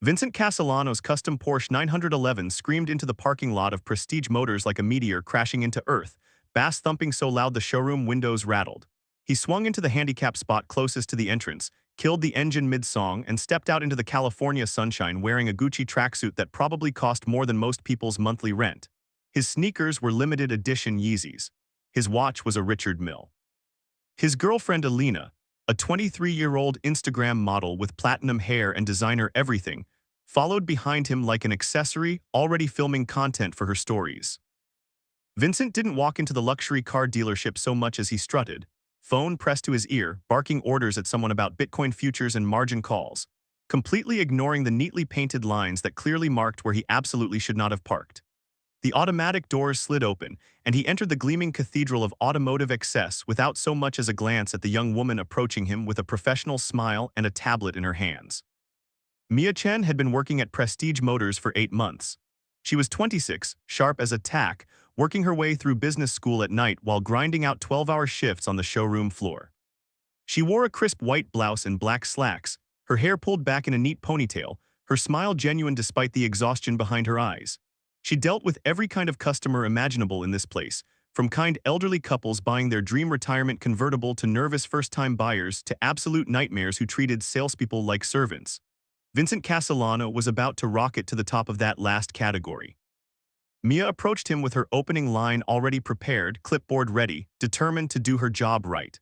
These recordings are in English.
Vincent Castellano's custom Porsche 911 screamed into the parking lot of Prestige Motors like a meteor crashing into Earth, bass thumping so loud the showroom windows rattled. He swung into the handicap spot closest to the entrance, killed the engine mid-song, and stepped out into the California sunshine wearing a Gucci tracksuit that probably cost more than most people's monthly rent. His sneakers were limited edition Yeezys. His watch was a Richard Mille. His girlfriend Alina, a 23-year-old Instagram model with platinum hair and designer everything, followed behind him like an accessory, already filming content for her stories. Vincent didn't walk into the luxury car dealership so much as he strutted, phone pressed to his ear, barking orders at someone about Bitcoin futures and margin calls, completely ignoring the neatly painted lines that clearly marked where he absolutely should not have parked. The automatic doors slid open, and he entered the gleaming cathedral of automotive excess without so much as a glance at the young woman approaching him with a professional smile and a tablet in her hands. Mia Chen had been working at Prestige Motors for 8 months. She was 26, sharp as a tack, working her way through business school at night while grinding out 12-hour shifts on the showroom floor. She wore a crisp white blouse and black slacks, her hair pulled back in a neat ponytail, her smile genuine despite the exhaustion behind her eyes. She dealt with every kind of customer imaginable in this place, from kind elderly couples buying their dream retirement convertible to nervous first-time buyers to absolute nightmares who treated salespeople like servants. Vincent Castellano was about to rocket to the top of that last category. Mia approached him with her opening line already prepared, clipboard ready, determined to do her job right.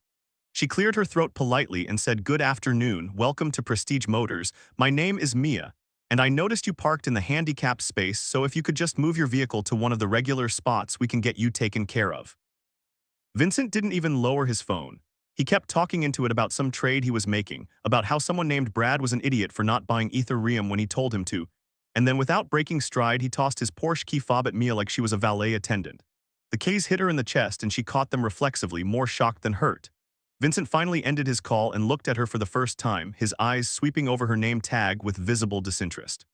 She cleared her throat politely and said, "Good afternoon, welcome to Prestige Motors. My name is Mia, and I noticed you parked in the handicapped space, so if you could just move your vehicle to one of the regular spots, we can get you taken care of." Vincent didn't even lower his phone. He kept talking into it about some trade he was making, about how someone named Brad was an idiot for not buying Ethereum when he told him to, and then without breaking stride, he tossed his Porsche key fob at Mia like she was a valet attendant. The keys hit her in the chest and she caught them reflexively, more shocked than hurt. Vincent finally ended his call and looked at her for the first time, his eyes sweeping over her name tag with visible disinterest.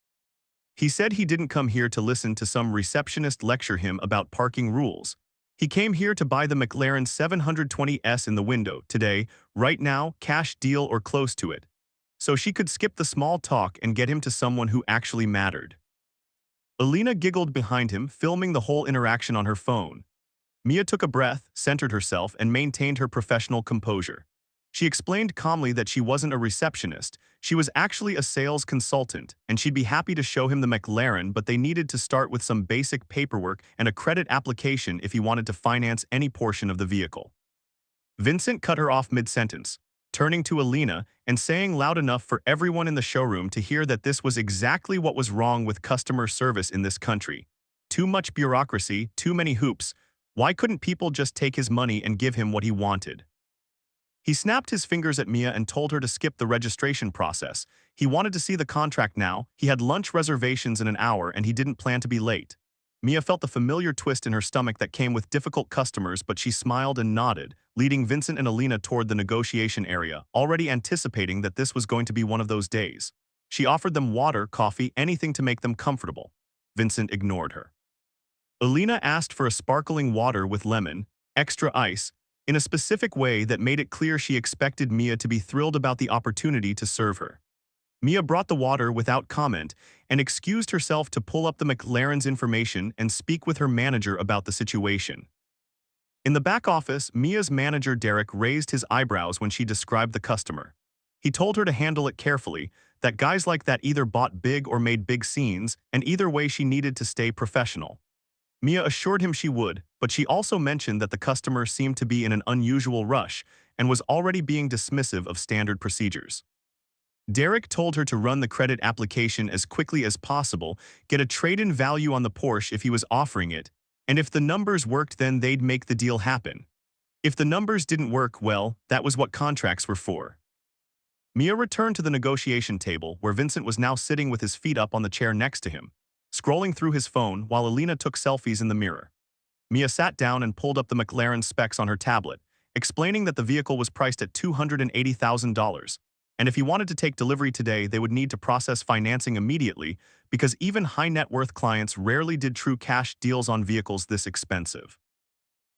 He said he didn't come here to listen to some receptionist lecture him about parking rules. He came here to buy the McLaren 720S in the window, today, right now, cash deal or close to it. So she could skip the small talk and get him to someone who actually mattered. Alina giggled behind him, filming the whole interaction on her phone. Mia took a breath, centered herself, and maintained her professional composure. She explained calmly that she wasn't a receptionist, she was actually a sales consultant, and she'd be happy to show him the McLaren, but they needed to start with some basic paperwork and a credit application if he wanted to finance any portion of the vehicle. Vincent cut her off mid-sentence, turning to Alina and saying loud enough for everyone in the showroom to hear that this was exactly what was wrong with customer service in this country. Too much bureaucracy, too many hoops. Why couldn't people just take his money and give him what he wanted? He snapped his fingers at Mia and told her to skip the registration process. He wanted to see the contract now, he had lunch reservations in an hour and he didn't plan to be late. Mia felt the familiar twist in her stomach that came with difficult customers, but she smiled and nodded, leading Vincent and Alina toward the negotiation area, already anticipating that this was going to be one of those days. She offered them water, coffee, anything to make them comfortable. Vincent ignored her. Alina asked for a sparkling water with lemon, extra ice, in a specific way that made it clear she expected Mia to be thrilled about the opportunity to serve her. Mia brought the water without comment and excused herself to pull up the McLaren's information and speak with her manager about the situation. In the back office, Mia's manager Derek raised his eyebrows when she described the customer. He told her to handle it carefully, that guys like that either bought big or made big scenes, and either way she needed to stay professional. Mia assured him she would, but she also mentioned that the customer seemed to be in an unusual rush and was already being dismissive of standard procedures. Derek told her to run the credit application as quickly as possible, get a trade-in value on the Porsche if he was offering it, and if the numbers worked then they'd make the deal happen. If the numbers didn't work, well, that was what contracts were for. Mia returned to the negotiation table where Vincent was now sitting with his feet up on the chair next to him, scrolling through his phone while Alina took selfies in the mirror. Mia sat down and pulled up the McLaren specs on her tablet, explaining that the vehicle was priced at $280,000, and if he wanted to take delivery today, they would need to process financing immediately because even high-net-worth clients rarely did true cash deals on vehicles this expensive.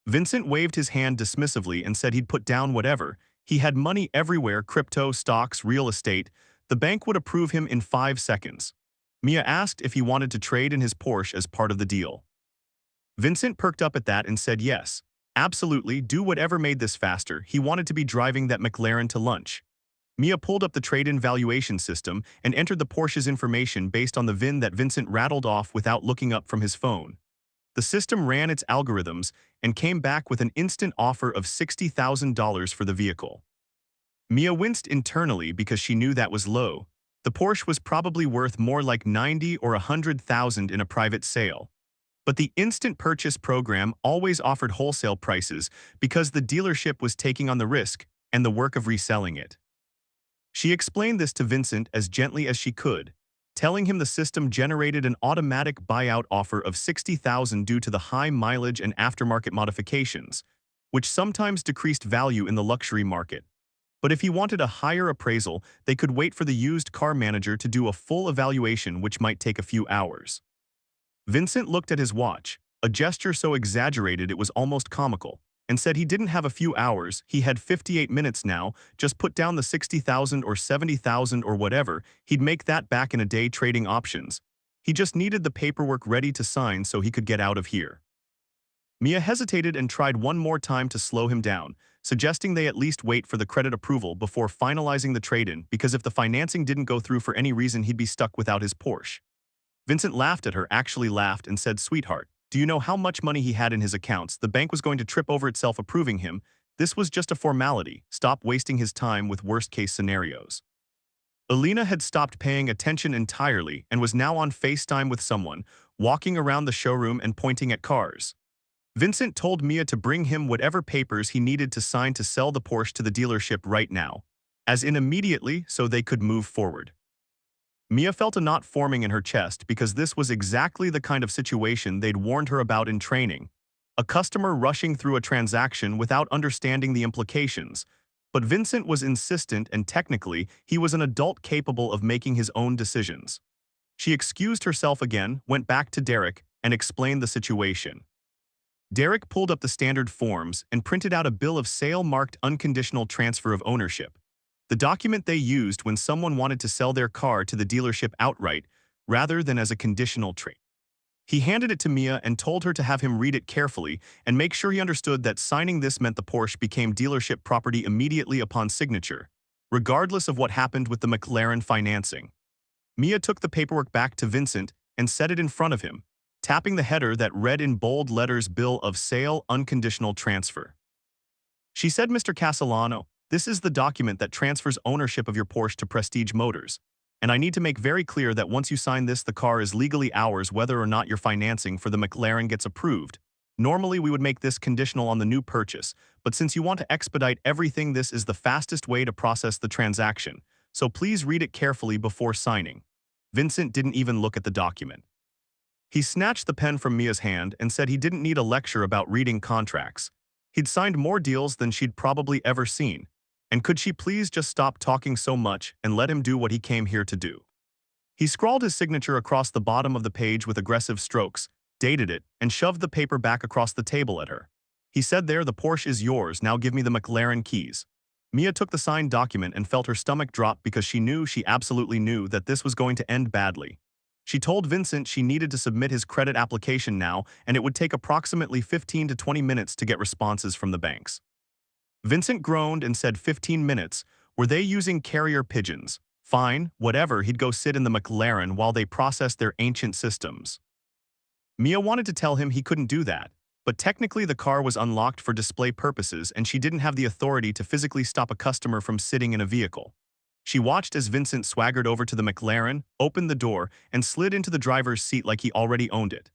Vincent waved his hand dismissively and said he'd put down whatever. He had money everywhere, crypto, stocks, real estate. The bank would approve him in 5 seconds. Mia asked if he wanted to trade in his Porsche as part of the deal. Vincent perked up at that and said yes. Absolutely, do whatever made this faster. He wanted to be driving that McLaren to lunch. Mia pulled up the trade-in valuation system and entered the Porsche's information based on the VIN that Vincent rattled off without looking up from his phone. The system ran its algorithms and came back with an instant offer of $60,000 for the vehicle. Mia winced internally because she knew that was low. The Porsche was probably worth more like 90 or 100,000 in a private sale. But the instant purchase program always offered wholesale prices because the dealership was taking on the risk and the work of reselling it. She explained this to Vincent as gently as she could, telling him the system generated an automatic buyout offer of $60,000 due to the high mileage and aftermarket modifications, which sometimes decreased value in the luxury market. But if he wanted a higher appraisal, they could wait for the used car manager to do a full evaluation, which might take a few hours. Vincent looked at his watch, a gesture so exaggerated it was almost comical, and said he didn't have a few hours, he had 58 minutes now, just put down the 60,000 or 70,000 or whatever, he'd make that back in a day trading options. He just needed the paperwork ready to sign so he could get out of here. Mia hesitated and tried one more time to slow him down, suggesting they at least wait for the credit approval before finalizing the trade-in because if the financing didn't go through for any reason he'd be stuck without his Porsche. Vincent laughed at her, actually laughed, and said, "Sweetheart, do you know how much money he had in his accounts? The bank was going to trip over itself approving him. This was just a formality. Stop wasting his time with worst-case scenarios." Alina had stopped paying attention entirely and was now on FaceTime with someone, walking around the showroom and pointing at cars. Vincent told Mia to bring him whatever papers he needed to sign to sell the Porsche to the dealership right now, as in immediately so they could move forward. Mia felt a knot forming in her chest because this was exactly the kind of situation they'd warned her about in training. A customer rushing through a transaction without understanding the implications. But Vincent was insistent and technically, he was an adult capable of making his own decisions. She excused herself again, went back to Derek, and explained the situation. Derek pulled up the standard forms and printed out a bill of sale marked unconditional transfer of ownership. The document they used when someone wanted to sell their car to the dealership outright, rather than as a conditional trade. He handed it to Mia and told her to have him read it carefully and make sure he understood that signing this meant the Porsche became dealership property immediately upon signature, regardless of what happened with the McLaren financing. Mia took the paperwork back to Vincent and set it in front of him, tapping the header that read in bold letters, "Bill of Sale, Unconditional Transfer." She said, "Mr. Castellano, this is the document that transfers ownership of your Porsche to Prestige Motors, and I need to make very clear that once you sign this, the car is legally ours whether or not your financing for the McLaren gets approved. Normally, we would make this conditional on the new purchase, but since you want to expedite everything, this is the fastest way to process the transaction, so please read it carefully before signing." Vincent didn't even look at the document. He snatched the pen from Mia's hand and said he didn't need a lecture about reading contracts. He'd signed more deals than she'd probably ever seen. And could she please just stop talking so much and let him do what he came here to do? He scrawled his signature across the bottom of the page with aggressive strokes, dated it, and shoved the paper back across the table at her. He said, "There, the Porsche is yours, now give me the McLaren keys." Mia took the signed document and felt her stomach drop because she absolutely knew that this was going to end badly. She told Vincent she needed to submit his credit application now, and it would take approximately 15 to 20 minutes to get responses from the banks. Vincent groaned and said 15 minutes. Were they using carrier pigeons? Fine, whatever, he'd go sit in the McLaren while they processed their ancient systems. Mia wanted to tell him he couldn't do that, but technically the car was unlocked for display purposes and she didn't have the authority to physically stop a customer from sitting in a vehicle. She watched as Vincent swaggered over to the McLaren, opened the door, and slid into the driver's seat like he already owned it.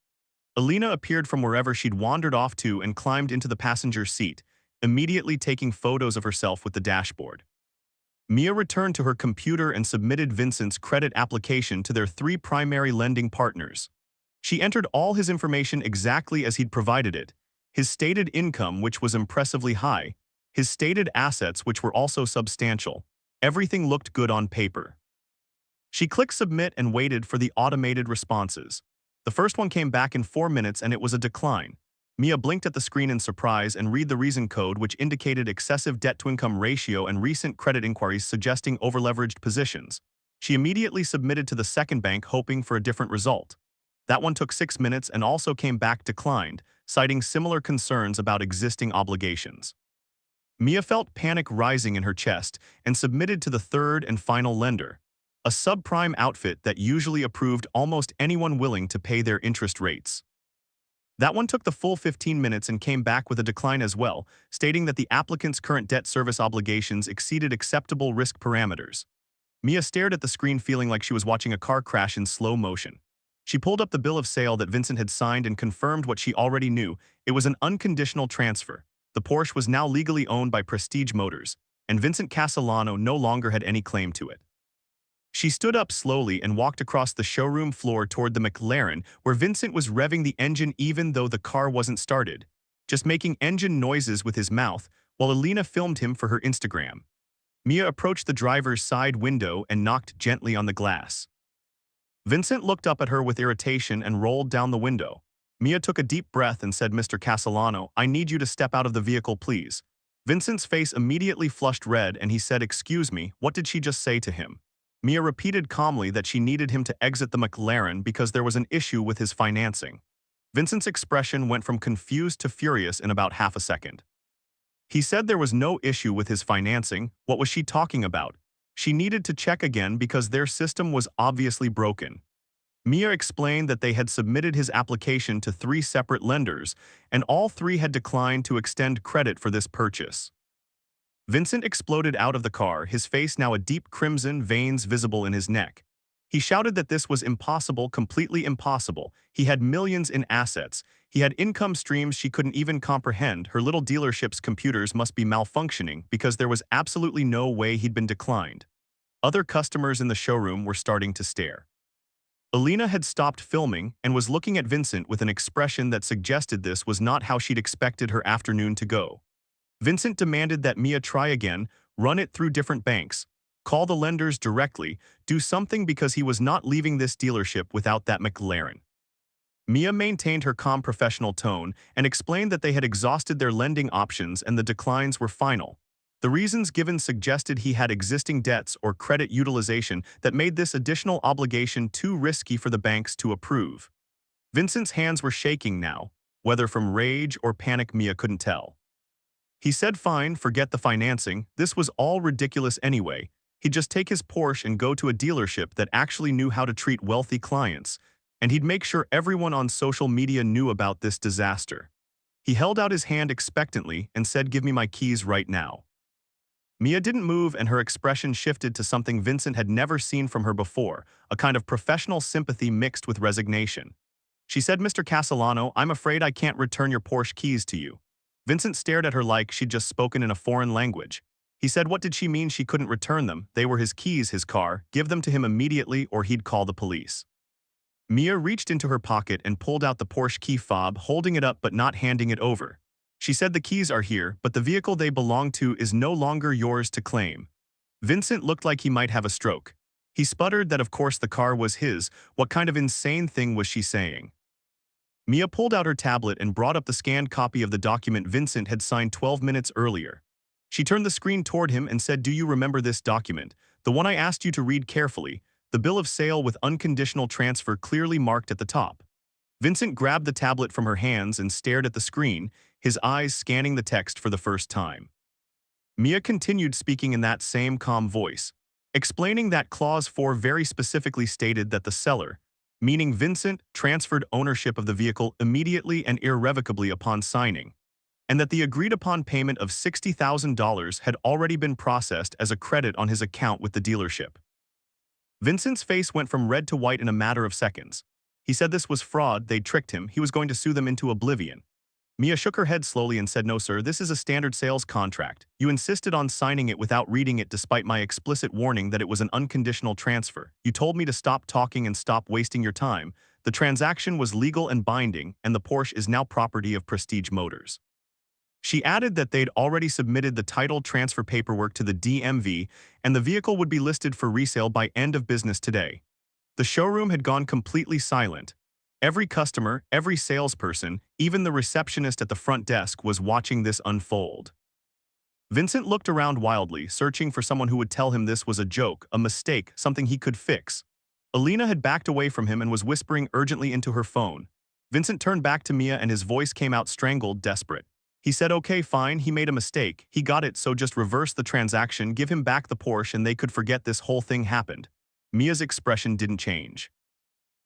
Alina appeared from wherever she'd wandered off to and climbed into the passenger seat, immediately taking photos of herself with the dashboard. Mia returned to her computer and submitted Vincent's credit application to their 3 primary lending partners. She entered all his information exactly as he'd provided it, his stated income, which was impressively high, his stated assets, which were also substantial. Everything looked good on paper. She clicked submit and waited for the automated responses. The first one came back in 4 minutes and it was a decline. Mia blinked at the screen in surprise and read the reason code, which indicated excessive debt-to-income ratio and recent credit inquiries suggesting overleveraged positions. She immediately submitted to the second bank hoping for a different result. That one took 6 minutes and also came back declined, citing similar concerns about existing obligations. Mia felt panic rising in her chest and submitted to the third and final lender, a subprime outfit that usually approved almost anyone willing to pay their interest rates. That one took the full 15 minutes and came back with a decline as well, stating that the applicant's current debt service obligations exceeded acceptable risk parameters. Mia stared at the screen feeling like she was watching a car crash in slow motion. She pulled up the bill of sale that Vincent had signed and confirmed what she already knew. It was an unconditional transfer. The Porsche was now legally owned by Prestige Motors, and Vincent Castellano no longer had any claim to it. She stood up slowly and walked across the showroom floor toward the McLaren, where Vincent was revving the engine even though the car wasn't started, just making engine noises with his mouth, while Alina filmed him for her Instagram. Mia approached the driver's side window and knocked gently on the glass. Vincent looked up at her with irritation and rolled down the window. Mia took a deep breath and said, "Mr. Castellano, I need you to step out of the vehicle, please." Vincent's face immediately flushed red and he said, "Excuse me, what did she just say to him?" Mia repeated calmly that she needed him to exit the McLaren because there was an issue with his financing. Vincent's expression went from confused to furious in about half a second. He said there was no issue with his financing. What was she talking about? She needed to check again because their system was obviously broken. Mia explained that they had submitted his application to 3 separate lenders, and all 3 had declined to extend credit for this purchase. Vincent exploded out of the car, his face now a deep crimson, veins visible in his neck. He shouted that this was impossible, completely impossible. He had millions in assets. He had income streams she couldn't even comprehend. Her little dealership's computers must be malfunctioning because there was absolutely no way he'd been declined. Other customers in the showroom were starting to stare. Alina had stopped filming and was looking at Vincent with an expression that suggested this was not how she'd expected her afternoon to go. Vincent demanded that Mia try again, run it through different banks, call the lenders directly, do something because he was not leaving this dealership without that McLaren. Mia maintained her calm professional tone and explained that they had exhausted their lending options and the declines were final. The reasons given suggested he had existing debts or credit utilization that made this additional obligation too risky for the banks to approve. Vincent's hands were shaking now, whether from rage or panic Mia couldn't tell. He said fine, forget the financing, this was all ridiculous anyway. He'd just take his Porsche and go to a dealership that actually knew how to treat wealthy clients, and he'd make sure everyone on social media knew about this disaster. He held out his hand expectantly and said, "Give me my keys right now." Mia didn't move and her expression shifted to something Vincent had never seen from her before, a kind of professional sympathy mixed with resignation. She said, "Mr. Castellano, I'm afraid I can't return your Porsche keys to you." Vincent stared at her like she'd just spoken in a foreign language. He said what did she mean she couldn't return them? They were his keys, his car. Give them to him immediately or he'd call the police. Mia reached into her pocket and pulled out the Porsche key fob, holding it up but not handing it over. She said, "The keys are here, but the vehicle they belong to is no longer yours to claim." Vincent looked like he might have a stroke. He sputtered that of course the car was his. What kind of insane thing was she saying? Mia pulled out her tablet and brought up the scanned copy of the document Vincent had signed 12 minutes earlier. She turned the screen toward him and said, "Do you remember this document? The one I asked you to read carefully, the bill of sale with unconditional transfer clearly marked at the top." Vincent grabbed the tablet from her hands and stared at the screen, his eyes scanning the text for the first time. Mia continued speaking in that same calm voice, explaining that Clause 4 very specifically stated that the seller, meaning Vincent, transferred ownership of the vehicle immediately and irrevocably upon signing, and that the agreed-upon payment of $60,000 had already been processed as a credit on his account with the dealership. Vincent's face went from red to white in a matter of seconds. He said this was fraud, they'd tricked him, he was going to sue them into oblivion. Mia shook her head slowly and said, "No sir, this is a standard sales contract. You insisted on signing it without reading it despite my explicit warning that it was an unconditional transfer. You told me to stop talking and stop wasting your time. The transaction was legal and binding, and the Porsche is now property of Prestige Motors." She added that they'd already submitted the title transfer paperwork to the DMV, and the vehicle would be listed for resale by end of business today. The showroom had gone completely silent. Every customer, every salesperson, even the receptionist at the front desk was watching this unfold. Vincent looked around wildly, searching for someone who would tell him this was a joke, a mistake, something he could fix. Alina had backed away from him and was whispering urgently into her phone. Vincent turned back to Mia and his voice came out strangled, desperate. He said, "Okay, fine, he made a mistake. He got it, so just reverse the transaction, give him back the Porsche and they could forget this whole thing happened." Mia's expression didn't change.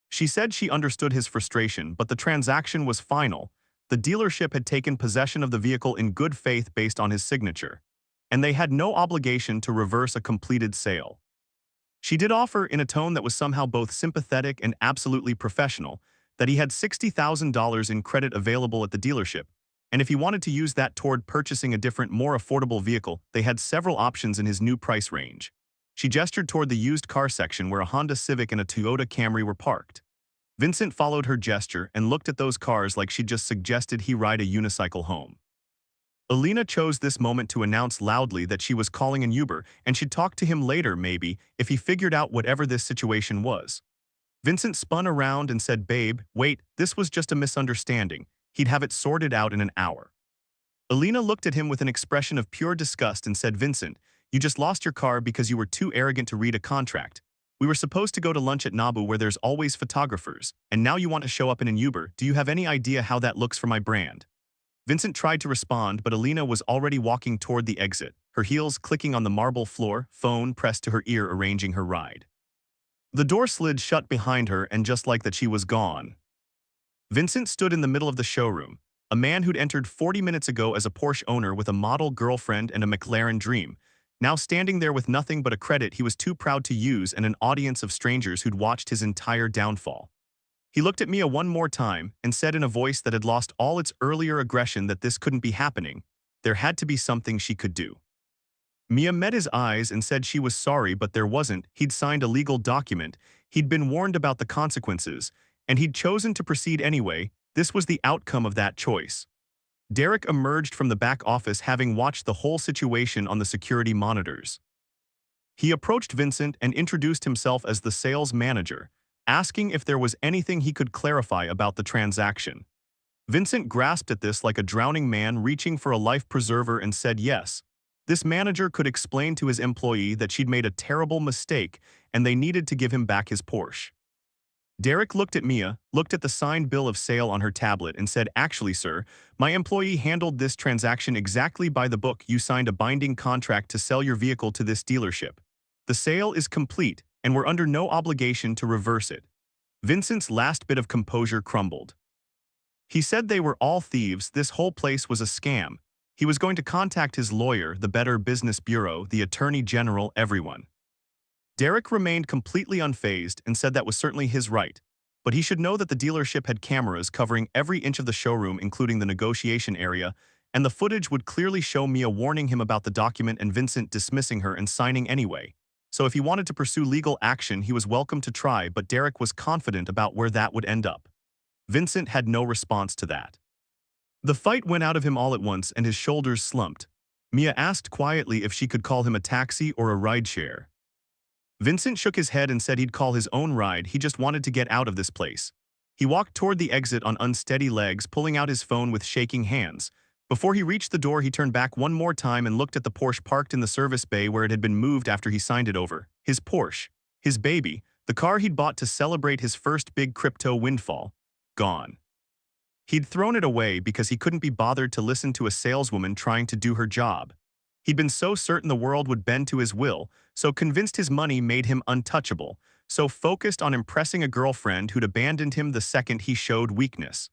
She said she understood his frustration, but the transaction was final. The dealership had taken possession of the vehicle in good faith based on his signature, and they had no obligation to reverse a completed sale. She did offer, in a tone that was somehow both sympathetic and absolutely professional, that he had $60,000 in credit available at the dealership, and if he wanted to use that toward purchasing a different, more affordable vehicle, they had several options in his new price range. She gestured toward the used car section where a Honda Civic and a Toyota Camry were parked. Vincent followed her gesture and looked at those cars like she'd just suggested he ride a unicycle home. Alina chose this moment to announce loudly that she was calling an Uber and she'd talk to him later, maybe, if he figured out whatever this situation was. Vincent spun around and said, "Babe, wait, this was just a misunderstanding. He'd have it sorted out in an hour." Alina looked at him with an expression of pure disgust and said, "Vincent, you just lost your car because you were too arrogant to read a contract. We were supposed to go to lunch at Nabu where there's always photographers, and now you want to show up in an Uber. Do you have any idea how that looks for my brand?" Vincent tried to respond, but Alina was already walking toward the exit, her heels clicking on the marble floor, phone pressed to her ear arranging her ride. The door slid shut behind her, and just like that she was gone. Vincent stood in the middle of the showroom, a man who'd entered 40 minutes ago as a Porsche owner with a model girlfriend and a McLaren dream, now standing there with nothing but a credit he was too proud to use and an audience of strangers who'd watched his entire downfall. He looked at Mia one more time and said in a voice that had lost all its earlier aggression that this couldn't be happening. There had to be something she could do. Mia met his eyes and said she was sorry, but there wasn't. He'd signed a legal document, he'd been warned about the consequences, and he'd chosen to proceed anyway. This was the outcome of that choice. Derek emerged from the back office having watched the whole situation on the security monitors. He approached Vincent and introduced himself as the sales manager, asking if there was anything he could clarify about the transaction. Vincent grasped at this like a drowning man reaching for a life preserver and said yes. This manager could explain to his employee that she'd made a terrible mistake and they needed to give him back his Porsche. Derek looked at Mia, looked at the signed bill of sale on her tablet and said, "Actually, sir, my employee handled this transaction exactly by the book. You signed a binding contract to sell your vehicle to this dealership. The sale is complete, and we're under no obligation to reverse it." Vincent's last bit of composure crumbled. He said they were all thieves, this whole place was a scam. He was going to contact his lawyer, the Better Business Bureau, the Attorney General, everyone. Derek remained completely unfazed and said that was certainly his right, but he should know that the dealership had cameras covering every inch of the showroom, including the negotiation area, and the footage would clearly show Mia warning him about the document and Vincent dismissing her and signing anyway. So if he wanted to pursue legal action, he was welcome to try, but Derek was confident about where that would end up. Vincent had no response to that. The fight went out of him all at once and his shoulders slumped. Mia asked quietly if she could call him a taxi or a rideshare. Vincent shook his head and said he'd call his own ride, he just wanted to get out of this place. He walked toward the exit on unsteady legs, pulling out his phone with shaking hands. Before he reached the door, he turned back one more time and looked at the Porsche parked in the service bay where it had been moved after he signed it over. His Porsche, his baby, the car he'd bought to celebrate his first big crypto windfall, gone. He'd thrown it away because he couldn't be bothered to listen to a saleswoman trying to do her job. He'd been so certain the world would bend to his will, so convinced his money made him untouchable, so focused on impressing a girlfriend who'd abandoned him the second he showed weakness.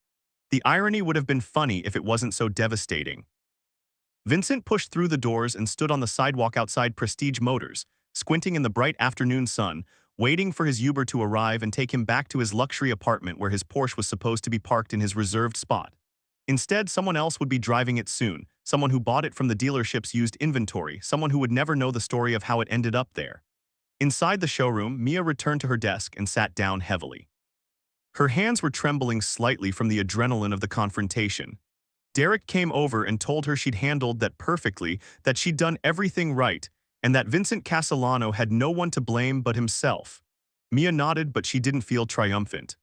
The irony would have been funny if it wasn't so devastating. Vincent pushed through the doors and stood on the sidewalk outside Prestige Motors, squinting in the bright afternoon sun, waiting for his Uber to arrive and take him back to his luxury apartment where his Porsche was supposed to be parked in his reserved spot. Instead, someone else would be driving it soon, someone who bought it from the dealership's used inventory, someone who would never know the story of how it ended up there. Inside the showroom, Mia returned to her desk and sat down heavily. Her hands were trembling slightly from the adrenaline of the confrontation. Derek came over and told her she'd handled that perfectly, that she'd done everything right, and that Vincent Castellano had no one to blame but himself. Mia nodded, but she didn't feel triumphant.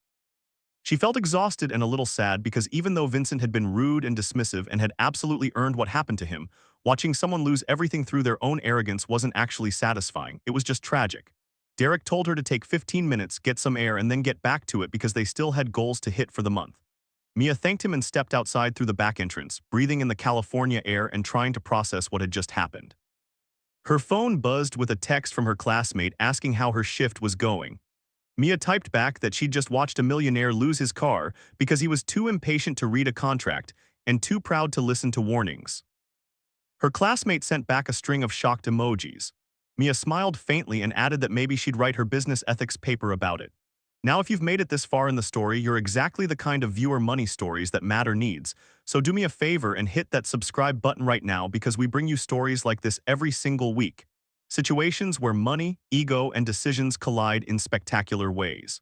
She felt exhausted and a little sad because even though Vincent had been rude and dismissive and had absolutely earned what happened to him, Watching someone lose everything through their own arrogance wasn't actually satisfying, it was just tragic. Derek told her to take 15 minutes, get some air, and then get back to it because they still had goals to hit for the month. Mia thanked him and stepped outside through the back entrance, breathing in the California air and trying to process what had just happened. Her phone buzzed with a text from her classmate asking how her shift was going. Mia typed back that she'd just watched a millionaire lose his car because he was too impatient to read a contract and too proud to listen to warnings. Her classmate sent back a string of shocked emojis. Mia smiled faintly and added that maybe she'd write her business ethics paper about it. Now, if you've made it this far in the story, you're exactly the kind of viewer money stories that Matter needs. So do me a favor and hit that subscribe button right now because we bring you stories like this every single week. Situations where money, ego, and decisions collide in spectacular ways.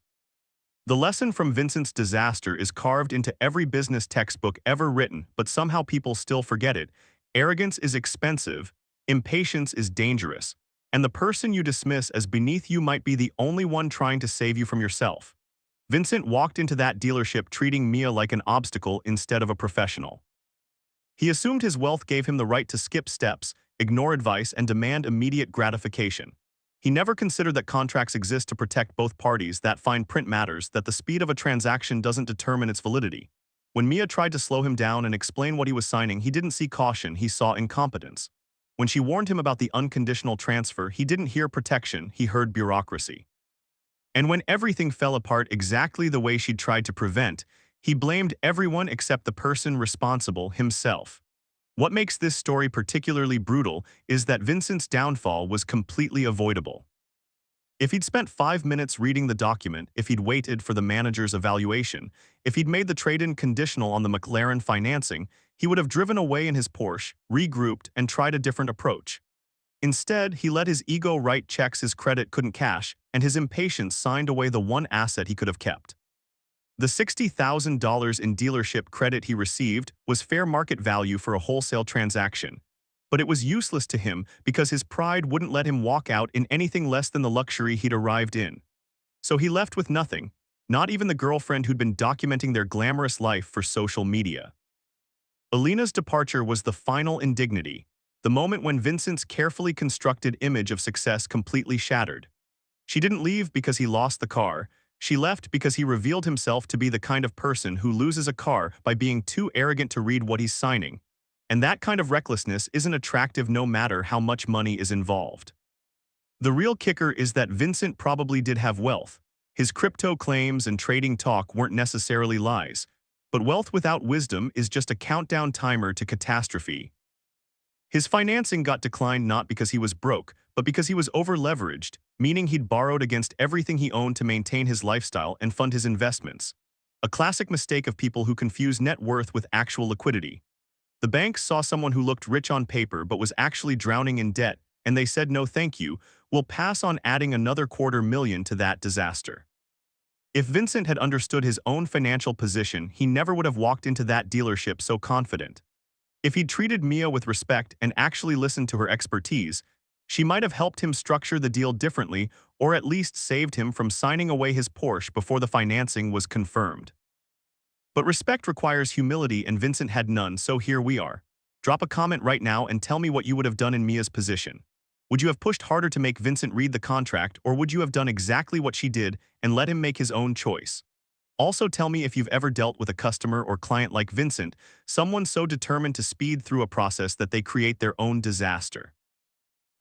The lesson from Vincent's disaster is carved into every business textbook ever written, but somehow people still forget it. Arrogance is expensive, impatience is dangerous, and the person you dismiss as beneath you might be the only one trying to save you from yourself. Vincent walked into that dealership treating Mia like an obstacle instead of a professional. He assumed his wealth gave him the right to skip steps, ignore advice, and demand immediate gratification. He never considered that contracts exist to protect both parties, that fine print matters, that the speed of a transaction doesn't determine its validity. When Mia tried to slow him down and explain what he was signing, he didn't see caution, he saw incompetence. When she warned him about the unconditional transfer, he didn't hear protection, he heard bureaucracy. And when everything fell apart exactly the way she'd tried to prevent, he blamed everyone except the person responsible, himself. What makes this story particularly brutal is that Vincent's downfall was completely avoidable. If he'd spent 5 minutes reading the document, if he'd waited for the manager's evaluation, if he'd made the trade-in conditional on the McLaren financing, he would have driven away in his Porsche, regrouped, and tried a different approach. Instead, he let his ego write checks his credit couldn't cash, and his impatience signed away the one asset he could have kept. The $60,000 in dealership credit he received was fair market value for a wholesale transaction, but it was useless to him because his pride wouldn't let him walk out in anything less than the luxury he'd arrived in. So he left with nothing, not even the girlfriend who'd been documenting their glamorous life for social media. Alina's departure was the final indignity, the moment when Vincent's carefully constructed image of success completely shattered. She didn't leave because he lost the car. She left because he revealed himself to be the kind of person who loses a car by being too arrogant to read what he's signing. And that kind of recklessness isn't attractive no matter how much money is involved. The real kicker is that Vincent probably did have wealth. His crypto claims and trading talk weren't necessarily lies. But wealth without wisdom is just a countdown timer to catastrophe. His financing got declined not because he was broke, but because he was over-leveraged, meaning he'd borrowed against everything he owned to maintain his lifestyle and fund his investments. A classic mistake of people who confuse net worth with actual liquidity. The banks saw someone who looked rich on paper but was actually drowning in debt, and they said no thank you, we'll pass on adding another $250,000 to that disaster. If Vincent had understood his own financial position, he never would have walked into that dealership so confident. If he'd treated Mia with respect and actually listened to her expertise, she might have helped him structure the deal differently or at least saved him from signing away his Porsche before the financing was confirmed. But respect requires humility and Vincent had none, so here we are. Drop a comment right now and tell me what you would have done in Mia's position. Would you have pushed harder to make Vincent read the contract, or would you have done exactly what she did and let him make his own choice? Also tell me if you've ever dealt with a customer or client like Vincent, someone so determined to speed through a process that they create their own disaster.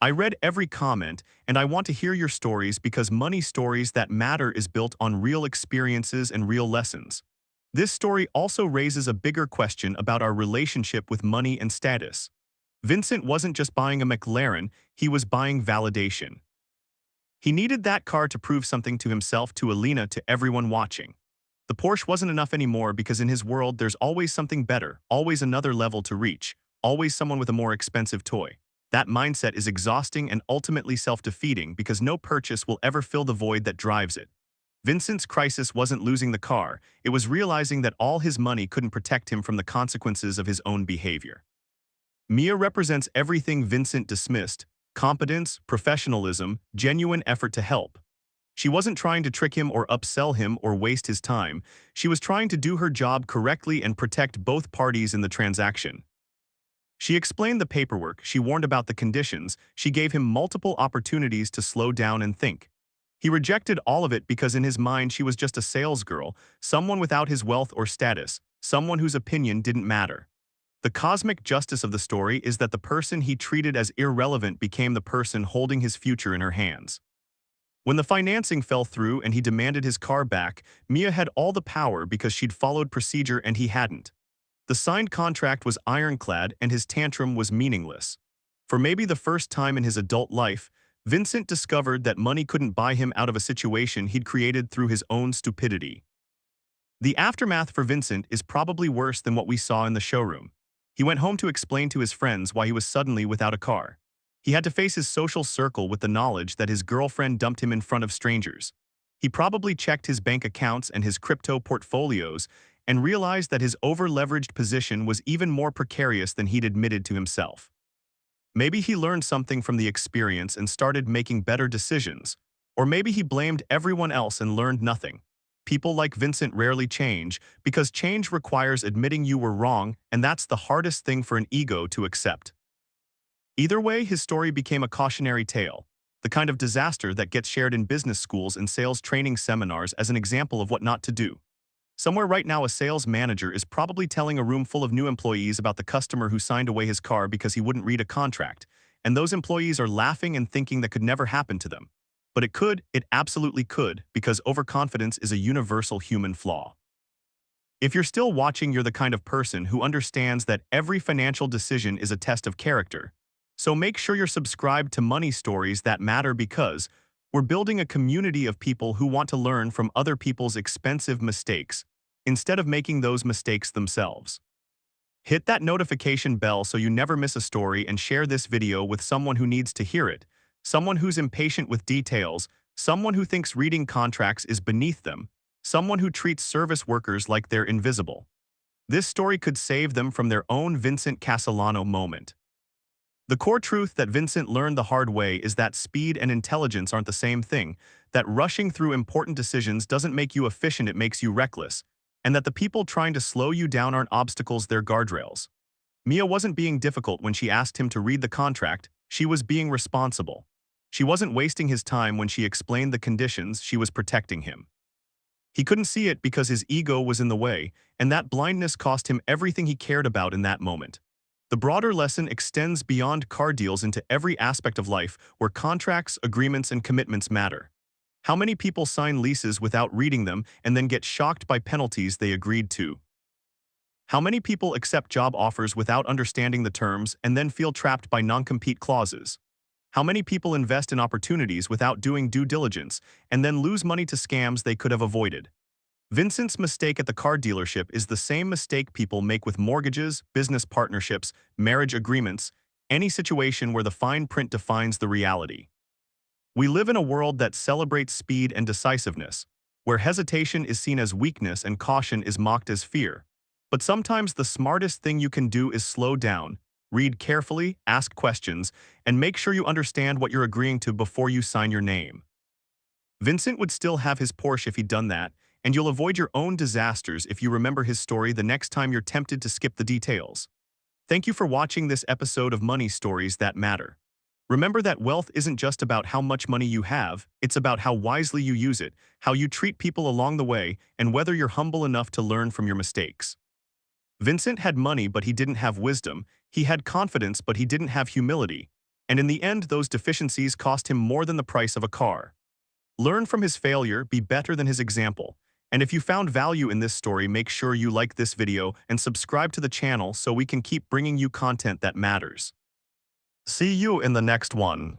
I read every comment, and I want to hear your stories because money stories that matter is built on real experiences and real lessons. This story also raises a bigger question about our relationship with money and status. Vincent wasn't just buying a McLaren, he was buying validation. He needed that car to prove something to himself, to Alina, to everyone watching. The Porsche wasn't enough anymore because in his world there's always something better, always another level to reach, always someone with a more expensive toy. That mindset is exhausting and ultimately self-defeating because no purchase will ever fill the void that drives it. Vincent's crisis wasn't losing the car, it was realizing that all his money couldn't protect him from the consequences of his own behavior. Mia represents everything Vincent dismissed: competence, professionalism, genuine effort to help. She wasn't trying to trick him or upsell him or waste his time. She was trying to do her job correctly and protect both parties in the transaction. She explained the paperwork, she warned about the conditions, she gave him multiple opportunities to slow down and think. He rejected all of it because in his mind she was just a salesgirl, someone without his wealth or status, someone whose opinion didn't matter. The cosmic justice of the story is that the person he treated as irrelevant became the person holding his future in her hands. When the financing fell through and he demanded his car back, Mia had all the power because she'd followed procedure and he hadn't. The signed contract was ironclad and his tantrum was meaningless. For maybe the first time in his adult life, Vincent discovered that money couldn't buy him out of a situation he'd created through his own stupidity. The aftermath for Vincent is probably worse than what we saw in the showroom. He went home to explain to his friends why he was suddenly without a car. He had to face his social circle with the knowledge that his girlfriend dumped him in front of strangers. He probably checked his bank accounts and his crypto portfolios and realized that his over-leveraged position was even more precarious than he'd admitted to himself. Maybe he learned something from the experience and started making better decisions, or maybe he blamed everyone else and learned nothing. People like Vincent rarely change because change requires admitting you were wrong, and that's the hardest thing for an ego to accept. Either way, his story became a cautionary tale, the kind of disaster that gets shared in business schools and sales training seminars as an example of what not to do. Somewhere right now, a sales manager is probably telling a room full of new employees about the customer who signed away his car because he wouldn't read a contract, and those employees are laughing and thinking that could never happen to them. But it could, it absolutely could, because overconfidence is a universal human flaw. If you're still watching, you're the kind of person who understands that every financial decision is a test of character. So make sure you're subscribed to Money Stories That Matter because we're building a community of people who want to learn from other people's expensive mistakes instead of making those mistakes themselves. Hit that notification bell so you never miss a story and share this video with someone who needs to hear it, someone who's impatient with details, someone who thinks reading contracts is beneath them, someone who treats service workers like they're invisible. This story could save them from their own Vincent Castellano moment. The core truth that Vincent learned the hard way is that speed and intelligence aren't the same thing, that rushing through important decisions doesn't make you efficient, it makes you reckless, and that the people trying to slow you down aren't obstacles, they're guardrails. Mia wasn't being difficult when she asked him to read the contract, she was being responsible. She wasn't wasting his time when she explained the conditions, she was protecting him. He couldn't see it because his ego was in the way, and that blindness cost him everything he cared about in that moment. The broader lesson extends beyond car deals into every aspect of life where contracts, agreements, and commitments matter. How many people sign leases without reading them and then get shocked by penalties they agreed to? How many people accept job offers without understanding the terms and then feel trapped by non-compete clauses? How many people invest in opportunities without doing due diligence and then lose money to scams they could have avoided? Vincent's mistake at the car dealership is the same mistake people make with mortgages, business partnerships, marriage agreements, any situation where the fine print defines the reality. We live in a world that celebrates speed and decisiveness, where hesitation is seen as weakness and caution is mocked as fear. But sometimes the smartest thing you can do is slow down, read carefully, ask questions, and make sure you understand what you're agreeing to before you sign your name. Vincent would still have his Porsche if he'd done that, and you'll avoid your own disasters if you remember his story the next time you're tempted to skip the details. Thank you for watching this episode of Money Stories That Matter. Remember that wealth isn't just about how much money you have, it's about how wisely you use it, how you treat people along the way, and whether you're humble enough to learn from your mistakes. Vincent had money, but he didn't have wisdom. He had confidence, but he didn't have humility. And in the end, those deficiencies cost him more than the price of a car. Learn from his failure, be better than his example. And if you found value in this story, make sure you like this video and subscribe to the channel so we can keep bringing you content that matters. See you in the next one.